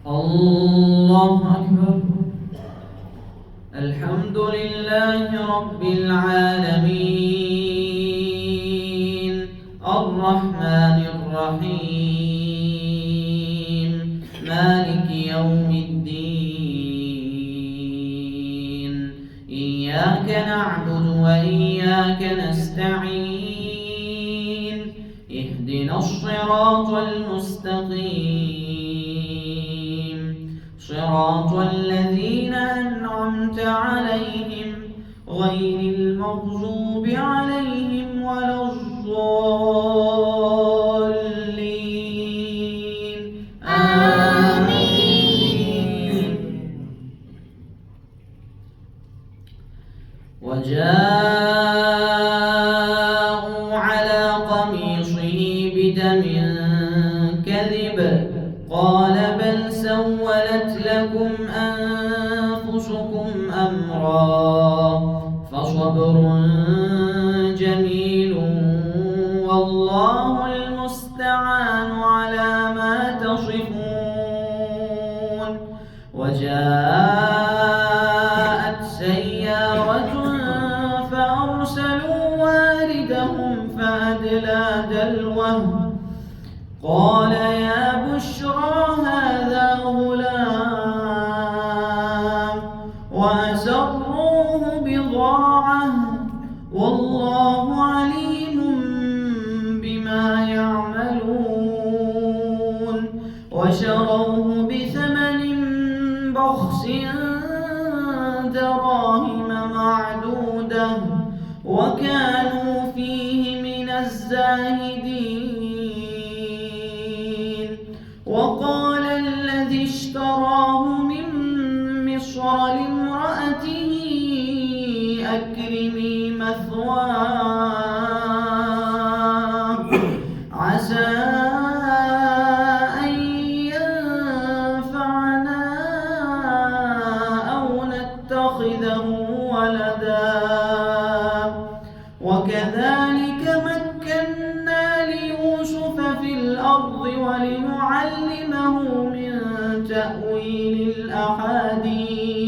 الله أكبر. الحمد لله رب العالمين الرحمن الرحيم مالك يوم الدين إياك نعبد وإياك نستعين اهدنا الصراط المستقيم صراط الذين أنعمت عليهم غير المغضوب عليهم ولا الضالين آمين. وجاءوا على قميصه بدم كذب قال بل سولت لكم أنفسكم أمرا فصبر جميل والله المستعان على ما تصفون. وجاءت سيارة فأرسلوا واردهم فأدلى دلوه قال يا بشرى هذا غلام وأسروه بضاعة والله عليم بما يعملون. وشروه بثمن بخس دراهم معدودة وكانوا فيه من الزاهدين. وقال الذي اشتراه من مصر لامرأته أكرمي مثواه عسى أن ينفعنا أو نتخذه ولدا وكذلك مكنا ليوسف في الأرض ولنعلمه من تأويل الأحاديث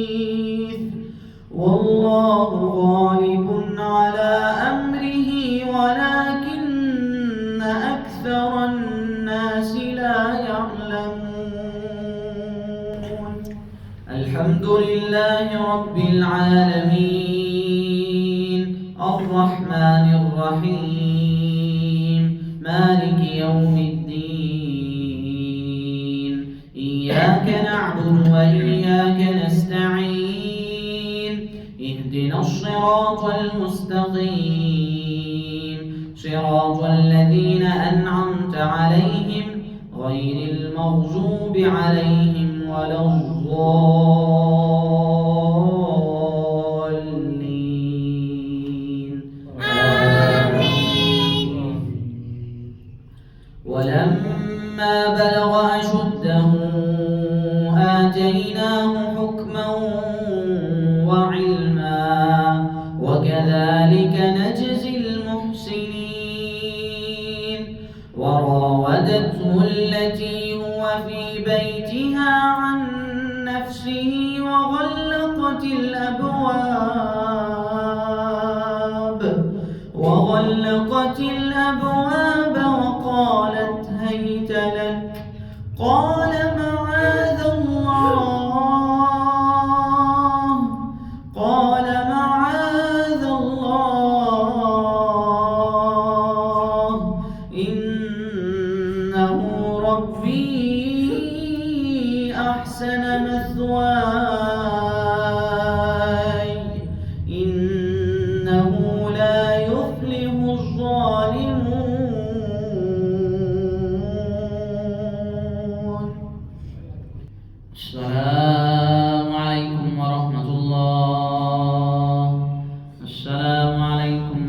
والله غالب على أمره ولكن أكثر الناس لا يعلمون. الحمد لله رب العالمين الرحمن الرحيم مالك يوم الدين إياك نعبد وإياك نستعين اهدنا الصراط المستقيم صراط الذين أنعمت عليهم غير المغضوب عليهم ولا الضالين آمين. ولما بلغ أشده آتيناه حكما وعلما وكذلك نجزي المحسنين. وراودته التي هو في بيتها عن نفسه وغلقت الأبواب وقالت هيت لك قال معاذ الله إنه ربي أحسن مثواي إنه لا يفلح الظالمون. السلام عليكم ورحمة الله. السلام عليكم